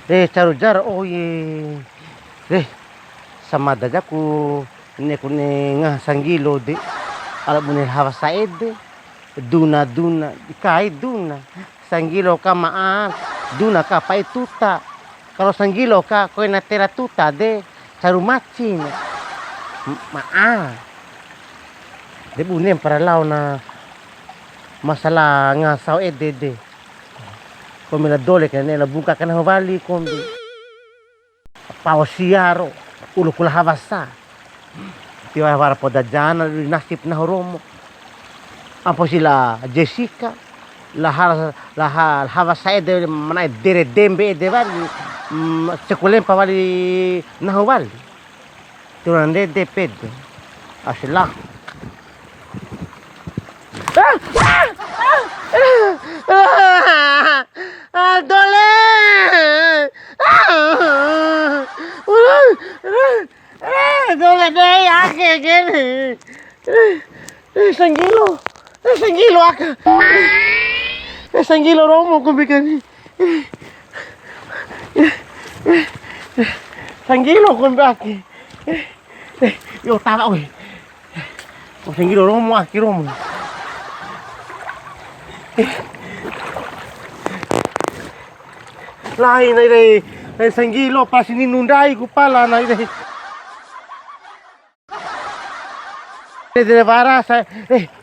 Carujar, oh ye. Sama daja ku ne sanggilo de. Ala bunel hawa saed de. Duna kai duna. Sanggilo ka maan, duna ka pai tuta. Kalau sanggilo ka koe na tera tuta de. Caru macin. De bunem para lau na masalah ngasau de. Komila dole kan ela buka kan bali kombi. Pao siaro ulu kula havasa. Tiwa wara poda jana nasib na romo. Apa sila Jessica la havasa de mana dere dembe de bali sekulem pa bali na bali. Turan de pedo. Asila. Dole! Dole deh, ake gini. Sanggilo aka. Sanggilo romo ko bikin. Sanggilo ko baki. Yo tawa oi. Sanggilo romo aki romo. Lain ay sanggilo pa sininunday ko pala na de vara sa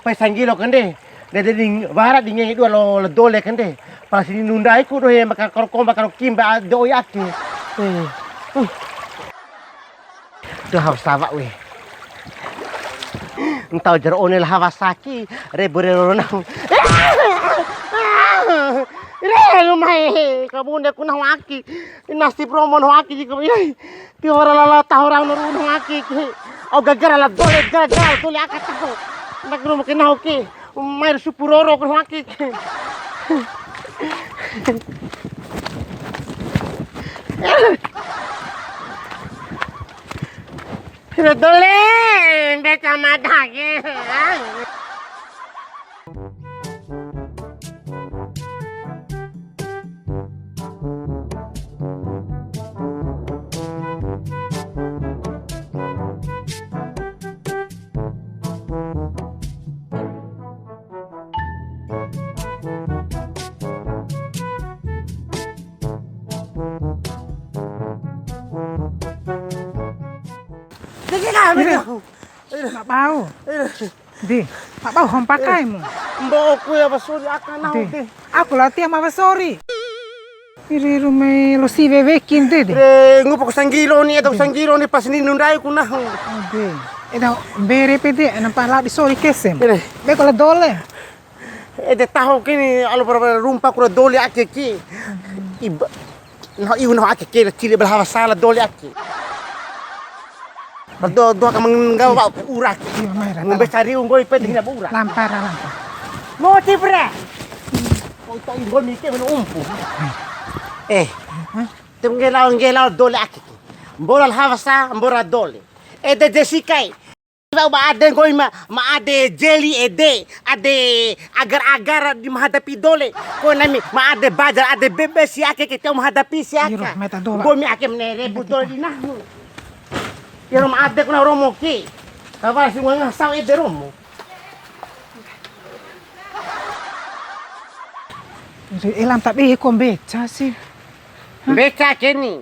pa sanggilo kande de ding vara dingin itu lo dole kande pa sininunday ko do he makakorkom kimba do yaki do hawsawa we entau jar onel hawasaki reborero na lumay kabunda ko na haki nasib romon haki jika ti ora la tahora no haki o gagara la dole gagal tuli akataho nagro mo kina hoki mayr supuroro ko haki dole beca madake Mak bau. Di, mak bau hom pakaimu. Mbok ku ya basuri akan nau de. Aku latihan ma basori. Iri rume lo si vevekin de. Ngupo sanggilo ni atau sanggilo ni pas ni nundai ku nau. Ode. Eda bere pede nampak la bisori kesem. Be kola dole. Ede tahu kini alo para rumpa ku dole ake ki. Iba. Nah iu nah ake ki cili berhawa salah dole ake. Do ka menggawa urak. Ngombe cari unggoi pede hina urak. Lampar. Mo tibre. Ko to ingol mi ke men umpu. Tem ngelau dole aki. Mbora havasa mbora dole. De Jessica. Ba ade ngoi ma ade jelly ade agar-agar di menghadapi dole. Ko nami ma ade bajar ade bebe si ake ke menghadapi si ake. Gomi ake menere budol di nahmu. Pero maade ko na romo ki. Kaba si mga saw de romo. Elam tapi kom beca sih. Beca keni.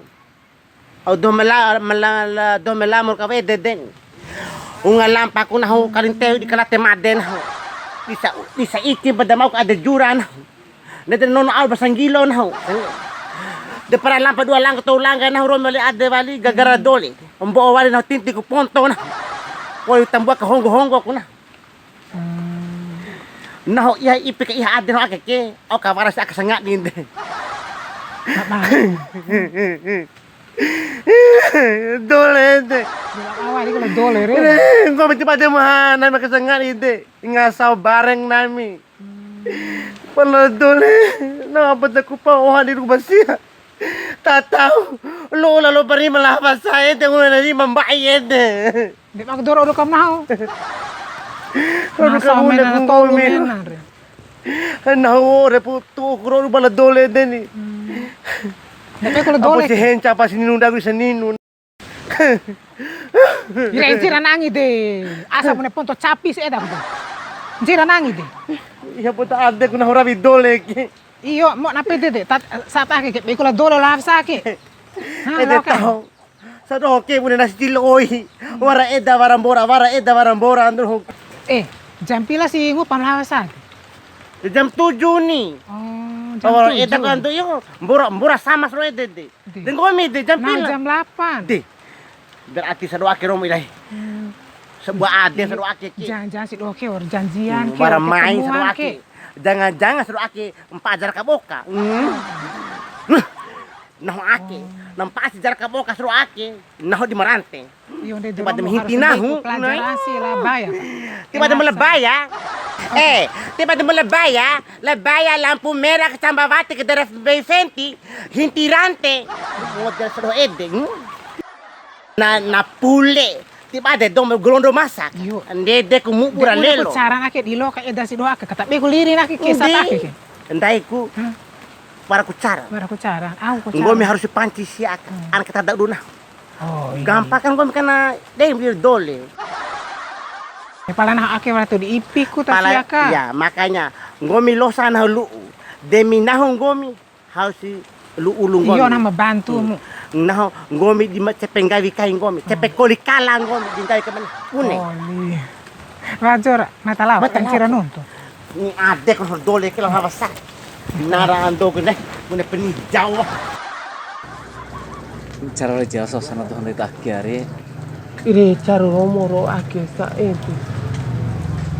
O do melamor ka de den. Unga lampa ko na ho kalinteo di kalate maden ho. Bisa iki badamaw ka ade juran ho. Neden nono al basanggilo na ho. De para lampa dua lang to lang na romo ali ade wali gagara dole. Umbo wali na tinti ko ponto na. Koy tambua ka hongo ko na. Naho iya ipi ka iha ade no akeke. O ka para sa kasangat din de. Dole de. Awali ko dole re. Ko tiba de mahana makasangat ide. Ingasaw bareng nami. Pala dole. Na abad ko pa o hadir ko basiya. Tataw, lo pa rin malabas sa ito kung na rin mambayad. Di ba doro kam na ho. Nasa amin na natulong na rin. Naho, reputo ko rin bala dole din eh. Tapi kalau Apa dole. si henca pas ninun dagu sa ninun. Jira nangi deh. Asa punya ponto capis eda ko. Jira nangi deh. Iya po ta ade ko na hurabi dole ki. Iyo mo na pede deh. Sa ta ke pe ko dole la sa ke. Ede tao. Sa doke mo na stiloy. Wara eda warambora andro. Jampila si ngo pamlawa sa. Jam 7 ni. Oh, Wara eda ko ando yo. Mbora sama sro ede de. Den komi de jam Nah, pila. jam 8. De. Berarti sa doake romo ilay. Sebuah ade sa doake ki. Jangan si doke or janjian ke. Bara main sa doake. Jangan-jangan sa doake empajar ka boka. Naho ake, nampak sejarah ka boka sa doake. Naho di marante. Iyo de Tiba dem hinti nahu. Pelajaran si labaya. Tiba dem lebaya. Tiba dem lebaya lampu merah kecambawati ke daerah Beventi, hintirante. Model sa do ede. Na pule. Tiba ada dom grondo masak. Iyo. Ndede ku mupura lelo. Cara nak di lo ka eda si doa ka katabe ko liri nak ke sa ta ke. Ndai ku para ku cara. Bara ko cara. Au ko cara. Ngomi harus dipanci siak. Anak kita dak duna. Oh, iya. Gampang kan ngomi kana deh bir dole. Pala nah ake wala to di ipik ku ta Pala, siaka. ya makanya ngomi losa na lu. Demi naho ngomi harus lu ulung ngomi. Iyo na mabantu mo. Naho ngomi di cepeng gawi kai ngomi. Cepeng koli kala ngomi di gawi ka man. Une. Oli. Wajor mata lawa kan sira nonto. Ni ade ko dole ke lang habasa. Nara ando ko deh. Mune peni jawa. Cara raja suasana Tuhan di akhir Ire caro romoro ake sa ente.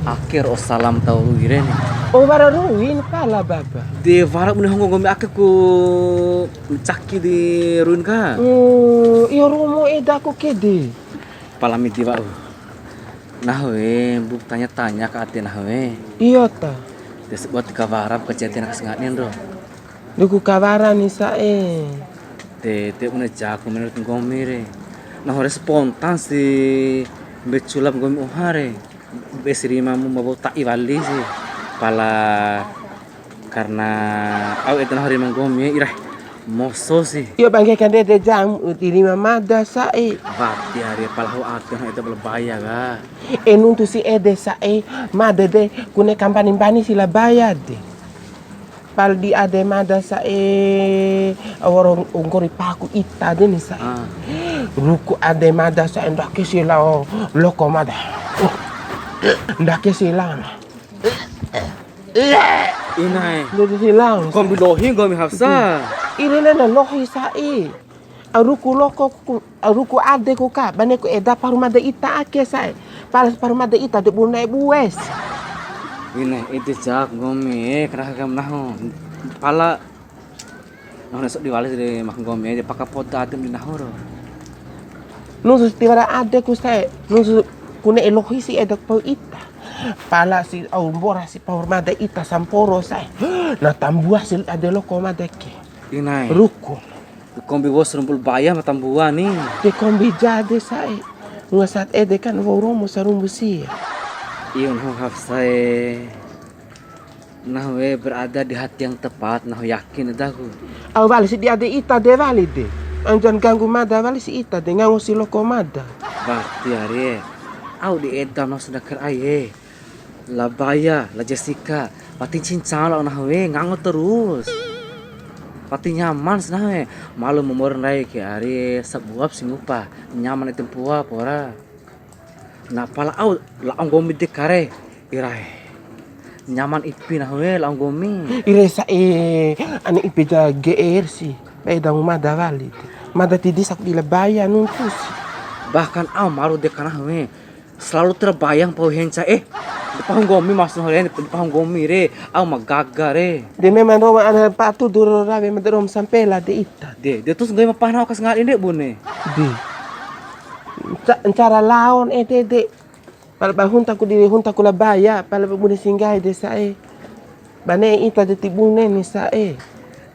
akhir o salam tau irene Oh bara ruin pala baba. de varak mune hongo ngomi ake ku caki di ruin ka Iyo romo eda ko kede. palami di bau nah we buk tanya-tanya ke ate nah we Iya ta. des buat kavarap ke cetina kesengatnya ro Duku kabaran ni sa te mune jago menurut ngomi re nah ore spontan si beculap ngomi ohare besirima mu mabo tak iwali sih pala karena au itu hari manggomi irah moso sih Iyo bangke kan de jam utili mamada sa bati hari pala au ate itu belebaya ga Enuntu si ede sa mada de kune kampanin bani sila bayar de. Pal di ade mada sa aworo ungkori paku ita de ni sa Ruku ade mada sa ndake sila loko mada. Ndake sila. inai Ndake sila. kombi lohi ngomi hafsa Irene na lohi sa Aruku loko aruku ade ko ka bane ko eda parumada ita ake sa Palas parumada ita de bunai bues. inai itu jak ngomi kerah gam naho pala nah nesok diwali de mak ngomi de pakapota atem di nahoro Nusus tiwara ade ko sa nusus kune elohi si eda pau ita. Pala si aumbora si parumada ita samporo sa na tambua si ade loko madeke. inai Ruku. kombi bos rumpul bayam matambuan nih De kombi jade sa Ngasat ede kan woromo sa rumbu siya. iyon ho hafsa nah we berada di hati yang tepat nah yakin daku Au vale si di ade ita de valide. Anjan ganggu mada vale si ita de ngangu si loko mada. Bakti hari au di edam no sudah ker aye la Baya la Jessica pati cincang lah nah we ngango terus pati nyaman nah we malu memor nai ke hari sebuap singupa nyaman itu puap ora nah pala au la anggomi de kare irai nyaman ipi nah we la anggomi Iresa ane ipeda GR si. Pedang mada valide. Mada tidis aku dilebaya nuntus. bahkan au malu de kana we selalu terbayang pau henca di pahong gomi mas no di pahong gomi re au magaga re De memang roma ana patu duro rabe madrom sampela de ita. dia terus gue mapanaw kas ngal ini bune De. Cara laon de. Pala bahunta ku diri hunta ku labaya pala bune singgah de sa Bane ita de tibune ni sa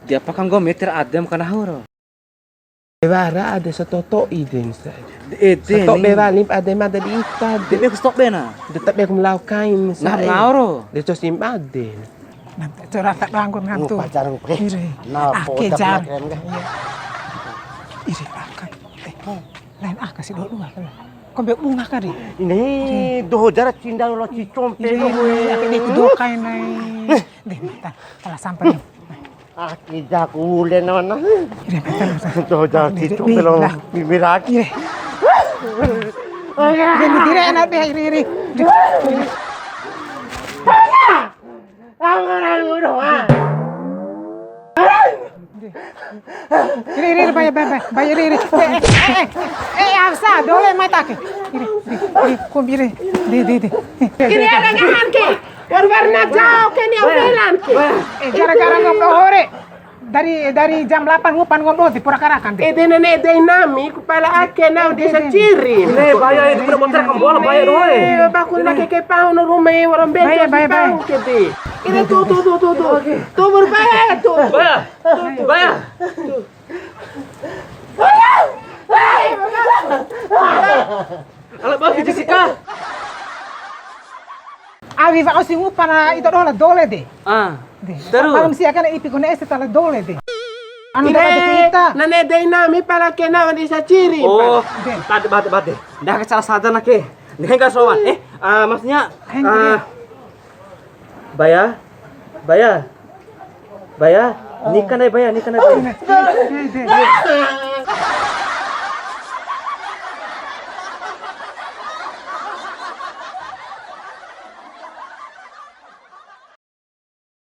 dia pakang gomi ter adem kana horo Bevara ada sa toto iden sa. ete Sa to bevalim ada mada di ita dia de. be stop bena De tabe kum lau kain nah sa lauro De to simpaden. Nanti curhat tak bangun ngantuk. Pacaran pre. Iri. Nah, Ake jar. keren kan. Iri akan. Lain kasih dua kan. Kau be bunga kan di. Ini doh jarak cinda lo cicompe Iri lo. akan di kudokai nai. Deh, telah sampai. Aki jaku ulen mana. Iri betul. Doh jarak cicompe lo bibiraki. Iri. Iri dire enak deh iri. Iri bayar iri. Afsa, dole matake. Iri, kumbire. De. Ini ada ngahan ke? Warna jauh ke ni opelan ke? Gara-gara ngobrol hore. Dari jam 8 ngupan ngobrol di Purwakarta. Nenek nami kepala ake nau desa ciri. Ne baya itu pada motor kan bola baya doy. Bakul nak ke pau no rumah orang bento Baya. ke de. Ini tu. Tu berbaya tu. Baya. Alat bagi Jessica. Avi va osi ngupan itu dole de. Terus. Malam siya kan ipi ko na tala dole de. Ano dapat kita? Nenek nami para ke nau desa ciri. Oh, bate. Dah kesalah saja nak ke. Nih enggak sowan. Maksudnya Baya. Nikah na baya.